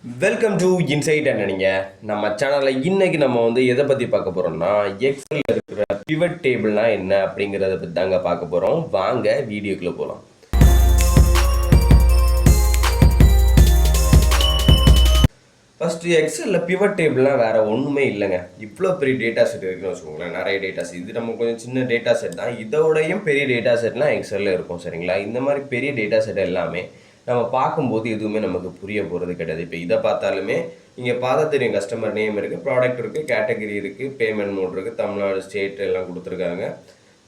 Welcome to inside என்னங்க நம்ம சேனலில் இன்னைக்கு நம்ம எதை பற்றி பார்க்க போகிறோம்னா எக்ஸலில் இருக்கிற பிவட் டேபிள்னா என்ன அப்படிங்கிறத பற்றி தாங்க பார்க்க போகிறோம். வாங்க வீடியோக்குள்ளே போகலாம். ஃபஸ்ட்டு எக்ஸலில் பிவட் டேபிள்னால் வேறு ஒன்றுமே இல்லைங்க. இவ்வளோ பெரிய டேட்டா செட் இருக்குன்னு வச்சுக்கோங்களேன். நிறைய டேட்டா செட், இது நம்ம கொஞ்சம் சின்ன டேட்டா செட் தான். இதோடையும் பெரிய டேட்டா செட்லாம் எக்ஸலில் இருக்கும். சரிங்களா, இந்த மாதிரி பெரிய டேட்டா செட் எல்லாமே நம்ம பார்க்கும்போது எதுவுமே நமக்கு புரிய போகிறது கிடையாது. இப்போ இதை பார்த்தாலுமே இங்கே பார்த்தா தெரியும், கஸ்டமர் நேம் இருக்குது, ப்ராடக்ட் இருக்குது, கேட்டகரி இருக்குது, பேமெண்ட் மோட் இருக்குது, தமிழ்நாடு ஸ்டேட் எல்லாம் கொடுத்துருக்காங்க,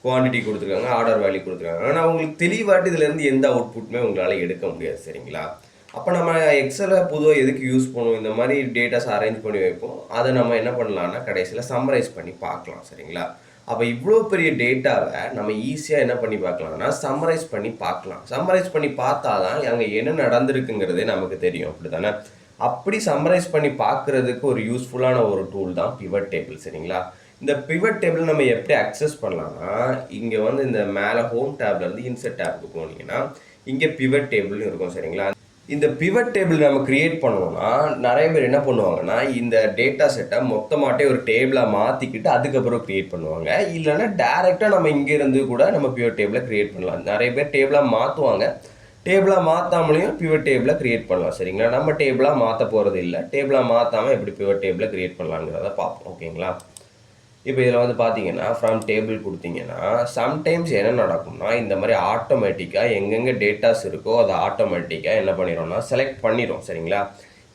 குவான்டிட்டி கொடுத்துருக்காங்க, ஆர்டர் வேல்யூ கொடுத்துருக்காங்க. ஆனால் உங்களுக்கு தெளிவாட்டு இதுலேருந்து எந்த அவுட்புட்டுமே உங்களால் எடுக்க முடியாது. சரிங்களா, அப்போ நம்ம எக்ஸலை பொதுவாக எதுக்கு யூஸ் பண்ணுவோம்? இந்த மாதிரி டேட்டாஸ் அரேஞ்ச் பண்ணி வைப்போம். அதை நம்ம என்ன பண்ணலான்னா கடைசியில் சம்மரைஸ் பண்ணி பார்க்கலாம். சரிங்களா, அப்போ இவ்வளோ பெரிய டேட்டாவை நம்ம ஈஸியாக என்ன பண்ணி பார்க்கலாம்னா சம்மரைஸ் பண்ணி பார்க்கலாம். சம்மரைஸ் பண்ணி பார்த்தா தான் அங்கே என்ன நடந்திருக்குங்கிறதே நமக்கு தெரியும். அப்படி தானே? அப்படி சம்மரைஸ் பண்ணி பார்க்குறதுக்கு ஒரு யூஸ்ஃபுல்லான ஒரு டூல் தான் பிவட் டேபிள். சரிங்களா, இந்த பிவட் டேபிள் நம்ம எப்படி அக்சஸ் பண்ணலாம்னா, இங்கே இந்த மேலே ஹோம் டேப்லேருந்து இன்சர்ட் டேப்புக்கு போனீங்கன்னா இங்கே பிவட் டேபிள்னு இருக்கும். சரிங்களா, இந்த பிவட் டேபிள் நம்ம கிரியேட் பண்ணோம்னா நிறைய பேர் என்ன பண்ணுவாங்கன்னா இந்த டேட்டா செட்டை மொத்தமாட்டே ஒரு டேபிளாக மாற்றிக்கிட்டு அதுக்கப்புறம் கிரியேட் பண்ணுவாங்க. இல்லைன்னா டேரெக்டாக நம்ம இங்கேருந்து கூட நம்ம பிவட் டேபிளை கிரியேட் பண்ணலாம். நிறைய பேர் டேபிளாக மாற்றுவாங்க. டேபிளாக மாற்றாமலையும் பிவட் டேபிளை கிரியேட் பண்ணலாம். சரிங்களா, நம்ம டேபிளாக மாற்ற போகிறது இல்லை. டேபிளாக மாற்றாமல் எப்படி பிவட் டேபிளை கிரியேட் பண்ணலாங்கிறத பார்ப்போம். ஓகேங்களா, இப்போ இதில் பார்த்தீங்கன்னா ஃப்ரம் டேபிள் கொடுத்தீங்கன்னா சம்டைம்ஸ் என்ன நடக்கும்னா இந்த மாதிரி ஆட்டோமேட்டிக்காக எங்கெங்கே டேட்டாஸ் இருக்கோ அதை ஆட்டோமேட்டிக்காக என்ன பண்ணிடும்னா செலக்ட் பண்ணிடும். சரிங்களா,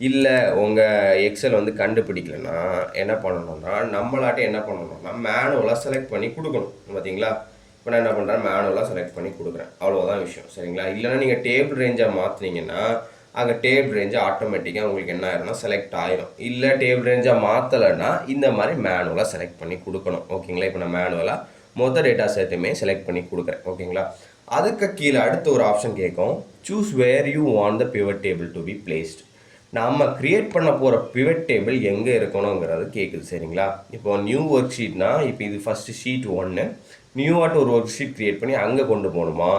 இல்லை உங்கள் எக்ஸல் கண்டுபிடிக்கலன்னா என்ன பண்ணணும்னா நம்மளாட்டம் என்ன பண்ணணும்னா மேனுவலாக செலக்ட் பண்ணி கொடுக்கணும். பார்த்தீங்களா, இப்போ நான் என்ன பண்ணுறேன், மேனுவலாக செலக்ட் பண்ணி கொடுக்குறேன். அவ்வளோதான் விஷயம். சரிங்களா, இல்லைன்னா நீங்கள் டேபிள் ரேஞ்சாக மாற்றினீங்கன்னா அங்கே டேபிள் ரேஞ்சு ஆட்டோமேட்டிக்காக உங்களுக்கு என்ன ஆயிரும்னா செலக்ட் ஆயிரும். இல்லை டேபிள் ரேஞ்சாக மாற்றலைன்னா இந்த மாதிரி மேனுவலாக செலக்ட் பண்ணி கொடுக்கணும். ஓகேங்களா, இப்போ நான் மேனுவலாக மொத்த டேட்டா செட்டுமே செலக்ட் பண்ணி கொடுக்குறேன். ஓகேங்களா, அதுக்கு கீழே அடுத்த ஒரு ஆப்ஷன் கேட்கும், choose where you want the pivot table to be placed. நம்ம க்ரியேட் பண்ண போகிற பிவட் டேபிள் எங்கே இருக்கணுங்கிறது கேட்குது. சரிங்களா, இப்போ நியூ ஒர்க் ஷீட்னா இப்போ இது ஃபஸ்ட்டு ஷீட் 1, நியூவாட்டு ஒரு ஒர்க் ஷீட் க்ரியேட் பண்ணி அங்கே கொண்டு போகணுமா,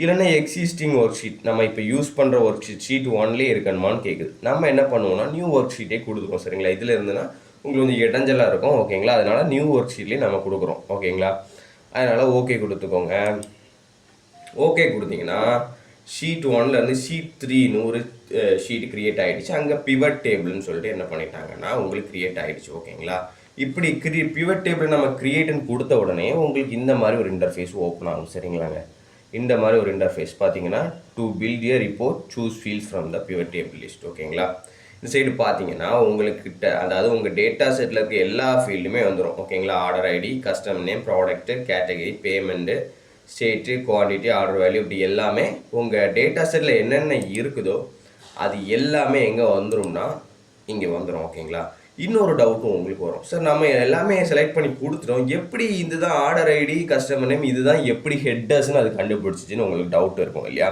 இல்லைன்னா எக்ஸிஸ்டிங் ஒர்க் ஷீட் நம்ம இப்போ யூஸ் பண்ணுற ஒர்க் ஷீட் 1லேயே இருக்கணுமான்னு கேட்குது. நம்ம என்ன பண்ணுவோம்னா நியூ ஒர்க் ஷீட்டே கொடுத்துருக்கோம். சரிங்களா, இதில் இருந்துன்னா உங்களுக்கு இடைஞ்சலாக இருக்கும். ஓகேங்களா, அதனால் நியூ ஒர்க் ஷீட்லேயே நம்ம கொடுக்குறோம். ஓகேங்களா, அதனால் ஓகே கொடுத்துக்கோங்க. ஓகே கொடுத்தீங்கன்னா ஷீட் 1லேருந்து ஷீட் 3ன்னு ஒரு ஷீட் க்ரியேட் ஆகிடுச்சு. அங்கே பிவட் டேபிள்னு சொல்லிட்டு என்ன பண்ணிட்டாங்கன்னா உங்களுக்கு க்ரியேட் ஆகிடுச்சு. ஓகேங்களா, இப்படி பிவட் டேபிள் நம்ம க்ரியேட்டுன்னு கொடுத்த உடனே உங்களுக்கு இந்த மாதிரி ஒரு இன்டர்ஃபேஸ் ஓப்பன் ஆகும். சரிங்களாங்க, இந்த மாதிரி ஒரு இன்டர்ஃபேஸ் பார்த்தீங்கன்னா to build a report choose fields from the pivot table list. ஓகேங்களா, இந்த சைடு பார்த்தீங்கன்னா உங்கள்கிட்ட அதாவது உங்கள் டேட்டா செட்டில் இருக்க எல்லா ஃபீல்டுமே வந்துடும். ஓகேங்களா, order ID, customer name, product, category, payment, state, quantity, order value, இப்படி எல்லாமே உங்கள் டேட்டா செட்டில் என்னென்ன இருக்குதோ அது எல்லாமே எங்கே வந்துடும்னா இங்கே வந்துடும். ஓகேங்களா, இன்னொரு டவுட்டும் உங்களுக்கு வரும், சார் நம்ம எல்லாமே செலக்ட் பண்ணி கொடுத்துட்டோம், எப்படி இதுதான் ஆர்டர் ஐடி, கஸ்டமர் நேம், இதுதான் எப்படி ஹெட்டர்ஸ்ன்னு அது கண்டுபிடிச்சிச்சின்னு உங்களுக்கு டவுட் இருக்கும் இல்லையா?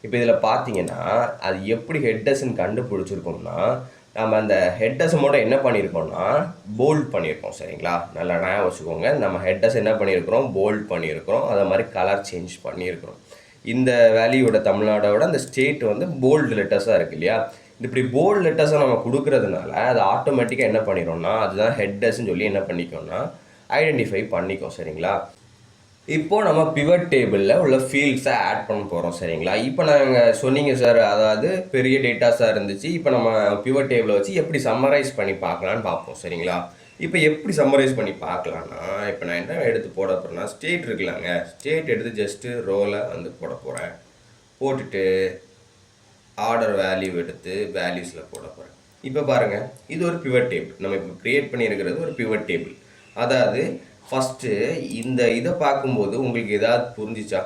இப்போ இதில் பார்த்தீங்கன்னா அது எப்படி ஹெட்டர்ஸ்ன்னு கண்டுபிடிச்சிருக்கோம்னா நம்ம அந்த ஹெட்டர்ஸ் மட்டும் என்ன பண்ணியிருக்கோம்னா போல்ட் பண்ணியிருக்கோம். சரிங்களா, நல்லா ஞாபகம் வச்சுக்கோங்க, நம்ம ஹெட்டர்ஸ் என்ன பண்ணியிருக்கிறோம், போல்ட் பண்ணியிருக்கிறோம். அதை மாதிரி கலர் சேஞ்ச் பண்ணியிருக்கிறோம். இந்த வேல்யூவோட தமிழ்நாடோட அந்த ஸ்டேட் போல்டு லெட்டர்ஸாக இருக்குது இல்லையா? இப்படி போல்டு லெட்டர்ஸை நம்ம கொடுக்கறதுனால அது ஆட்டோமேட்டிக்காக என்ன பண்ணிடும்னா அதுதான் ஹெட்டர்ஸ்ன்னு சொல்லி என்ன பண்ணிக்கோன்னா ஐடென்டிஃபை பண்ணிக்கும். சரிங்களா, இப்போது நம்ம பிவட் டேபிளில் உள்ள ஃபீல்ட்ஸை ஆட் பண்ண போகிறோம். சரிங்களா, இப்போ நாங்கள் சொன்னீங்க சார், அதாவது பெரிய டேட்டாஸாக இருந்துச்சு, இப்போ நம்ம பிவட் டேபிளை வச்சு எப்படி சம்மரைஸ் பண்ணி பார்க்கலான்னு பார்ப்போம். சரிங்களா, இப்போ எப்படி சம்மரைஸ் பண்ணி பார்க்கலான்னா இப்போ நான் என்ன எடுத்து போட போகிறேன்னா ஸ்டேட் இருக்கலாங்க, ஸ்டேட் எடுத்து ஜஸ்ட்டு ரோலை போட போகிறேன். போட்டுட்டு ஆர்டர் வேல்யூ எடுத்து வேல்யூஸில் போட போகிறேன். இப்போ பாருங்கள், இது ஒரு பிவட் டேபிள். நம்ம இப்போ க்ரியேட் பண்ணியிருக்கிறது ஒரு பிவட் டேபிள். அதாவது ஃபஸ்ட்டு இந்த இதை பார்க்கும்போது உங்களுக்கு ஏதாவது புரிஞ்சிச்சா?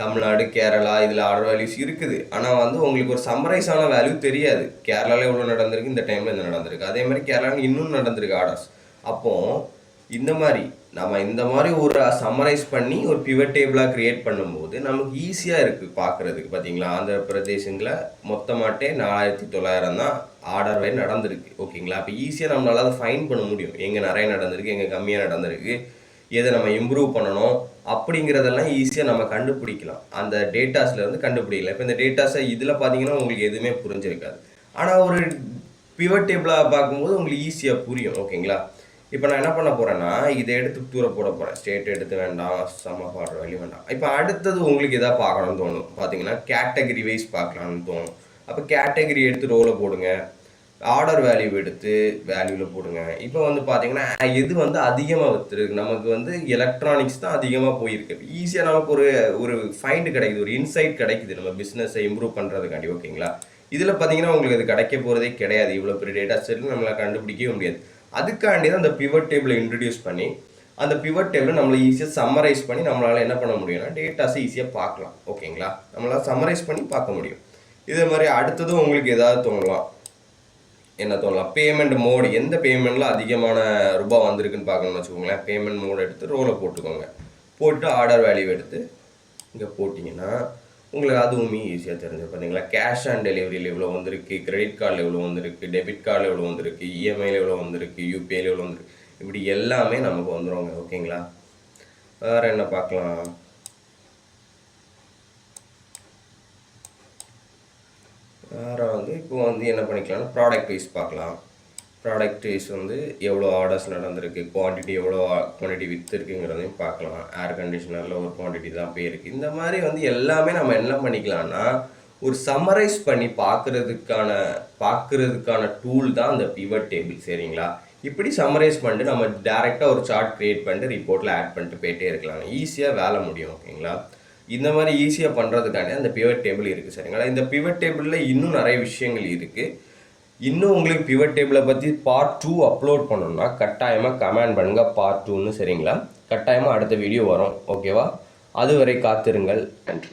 தமிழ்நாடு, கேரளா, இதில் ஆர்டர் வேல்யூஸ் இருக்குது. ஆனால் உங்களுக்கு ஒரு சம்மரைஸான வேல்யூ தெரியாது. கேரளாவில் எவ்வளோ நடந்திருக்கு, இந்த டைமில் என்ன நடந்திருக்கு, அதே மாதிரி கேரளாவில் இன்னும் நடந்திருக்கு ஆர்டர்ஸ். அப்போது இந்த மாதிரி ஒரு சம்மரைஸ் பண்ணி ஒரு பிவட் டேபிளாக க்ரியேட் பண்ணும்போது நமக்கு ஈஸியாக இருக்குது பார்க்குறதுக்கு. பார்த்தீங்களா, ஆந்திர பிரதேசங்களில் மொத்தமாட்டே 4900 தான் ஆர்டர் வேலை நடந்திருக்கு. ஓகேங்களா, அப்போ ஈஸியாக நம்மளால் அதை ஃபைன் பண்ண முடியும், எங்கே நிறைய நடந்திருக்கு, எங்கே கம்மியாக நடந்திருக்கு, எதை நம்ம இம்ப்ரூவ் பண்ணணும் அப்படிங்கிறதெல்லாம் ஈஸியாக நம்ம கண்டுபிடிக்கலாம். அந்த டேட்டாஸ்லேருந்து கண்டுபிடிக்கலாம். இப்போ இந்த டேட்டாஸை இதில் பார்த்தீங்கன்னா உங்களுக்கு எதுவுமே புரிஞ்சிருக்காது. ஆனால் ஒரு பிவட் டேபிளாக பார்க்கும்போது உங்களுக்கு ஈஸியாக புரியும். ஓகேங்களா? இப்போ நான் என்ன பண்ண போகிறேன்னா, இதை எடுத்து தூர போட போகிறேன். ஸ்டேட் எடுத்து வேண்டாம், சம் ஆஃப் ஆர்டர் வேல்யூ வேண்டாம். இப்போ அடுத்தது உங்களுக்கு எதாவது பார்க்கணும்னு தோணும். பார்த்தீங்கன்னா கேட்டகரி வைஸ் பார்க்கலான்னு தோணும். அப்போ கேட்டகரி எடுத்து ரோவில் போடுங்க. ஆர்டர் வேல்யூ எடுத்து வேல்யூவில் போடுங்க. இப்போ வந்து பார்த்தீங்கன்னா எது வந்து அதிகமாக விற்றுருக்கு, நமக்கு வந்து எலக்ட்ரானிக்ஸ் தான் அதிகமாக போயிருக்கு. ஈஸியாக நமக்கு ஒரு ஃபைண்டு கிடைக்குது, ஒரு இன்சைட் கிடைக்குது நம்ம பிஸ்னஸை இம்ப்ரூவ் பண்ணுறதுக்காண்டி. ஓகேங்களா? இதில் பார்த்தீங்கன்னா உங்களுக்கு இது கிடைக்க போகிறதே கிடையாது. இவ்வளோ பெரிய டேட்டா செட் நம்மளால் கண்டுபிடிக்கவே முடியாது. அதுக்காண்டி தான் அந்த பிவட் டேபிளை இன்ட்ரடியூஸ் பண்ணி அந்த பிவட் டேபிளை நம்மளை ஈஸியாக சம்மரைஸ் பண்ணி நம்மளால் என்ன பண்ண முடியும்னா டேட்டாஸை ஈஸியாக பார்க்கலாம். ஓகேங்களா? நம்மளால் சம்மரைஸ் பண்ணி பார்க்க முடியும். இதே மாதிரி அடுத்ததும் உங்களுக்கு ஏதாவது தோணலாம். என்ன தோணலாம்? பேமெண்ட் மோடு, எந்த பேமெண்ட்டில் அதிகமான ரூபாய் வந்திருக்குன்னு பார்க்கணும்னு வச்சுக்கோங்களேன். பேமெண்ட் மோடு எடுத்து ரோலை போட்டுக்கோங்க. போட்டு ஆர்டர் வேல்யூ எடுத்து இங்கே போட்டிங்கன்னா உங்களுக்கு அதுவுமே ஈஸியாக தெரிஞ்சிடும். பார்த்தீங்களா? கேஷ் ஆன் டெலிவரியில் எவ்வளோ வந்திருக்கு, கிரெடிட் கார்டில் எவ்வளோ வந்திருக்கு, டெபிட் கார்டில் எவ்வளோ வந்திருக்கு, இஎம்ஐயில் எவ்வளோ வந்திருக்கு, யூபிஐயில் எவ்வளோ வந்திருக்கு, இப்படி எல்லாமே நமக்கு வந்துடுவாங்க. ஓகேங்களா? வேறு என்ன பார்க்கலாம்? வேறு வந்து இப்போ வந்து என்ன பண்ணிக்கலாம்னா ப்ராடக்ட் வைஸ் பார்க்கலாம். ப்ராடக்ட் வைஸ் வந்து எவ்வளோ ஆர்டர்ஸ் நடந்திருக்கு, குவான்டிட்டி எவ்வளோ குவான்டிட்டி விற்றுருக்குங்கிறதையும் பார்க்கலாம். ஏர் கண்டிஷனரில் ஒரு குவான்டிட்டி தான் போயிருக்கு. இந்த மாதிரி வந்து எல்லாமே நம்ம என்ன பண்ணிக்கலாம்னா ஒரு சம்மரைஸ் பண்ணி பார்க்குறதுக்கான டூல் தான் அந்த பிவட் டேபிள். சரிங்களா? இப்படி சம்மரைஸ் பண்ணிட்டு நம்ம டேரெக்டாக ஒரு சார்ட் க்ரியேட் பண்ணிட்டு ரிப்போர்ட்டில் ஆட் பண்ணிட்டு போயிட்டே இருக்கலாம். ஈஸியாக வேலை முடியும். ஓகேங்களா? இந்த மாதிரி ஈஸியாக பண்ணுறதுக்காண்டி அந்த பிவட் டேபிள் இருக்குது. சரிங்களா? இந்த பிவட் டேபிளில் இன்னும் நிறைய விஷயங்கள் இருக்குது. இன்னும் உங்களுக்கு பிவட் டேபிளை பற்றி பார்ட் 2 அப்லோட் பண்ணணும்னா கட்டாயமாக கமெண்ட் பண்ணுங்கள் பார்ட் 2ன்னு. சரிங்களா? கட்டாயமாக அடுத்த வீடியோ வரும். ஓகேவா? அதுவரை காத்திருங்கள். நன்றி.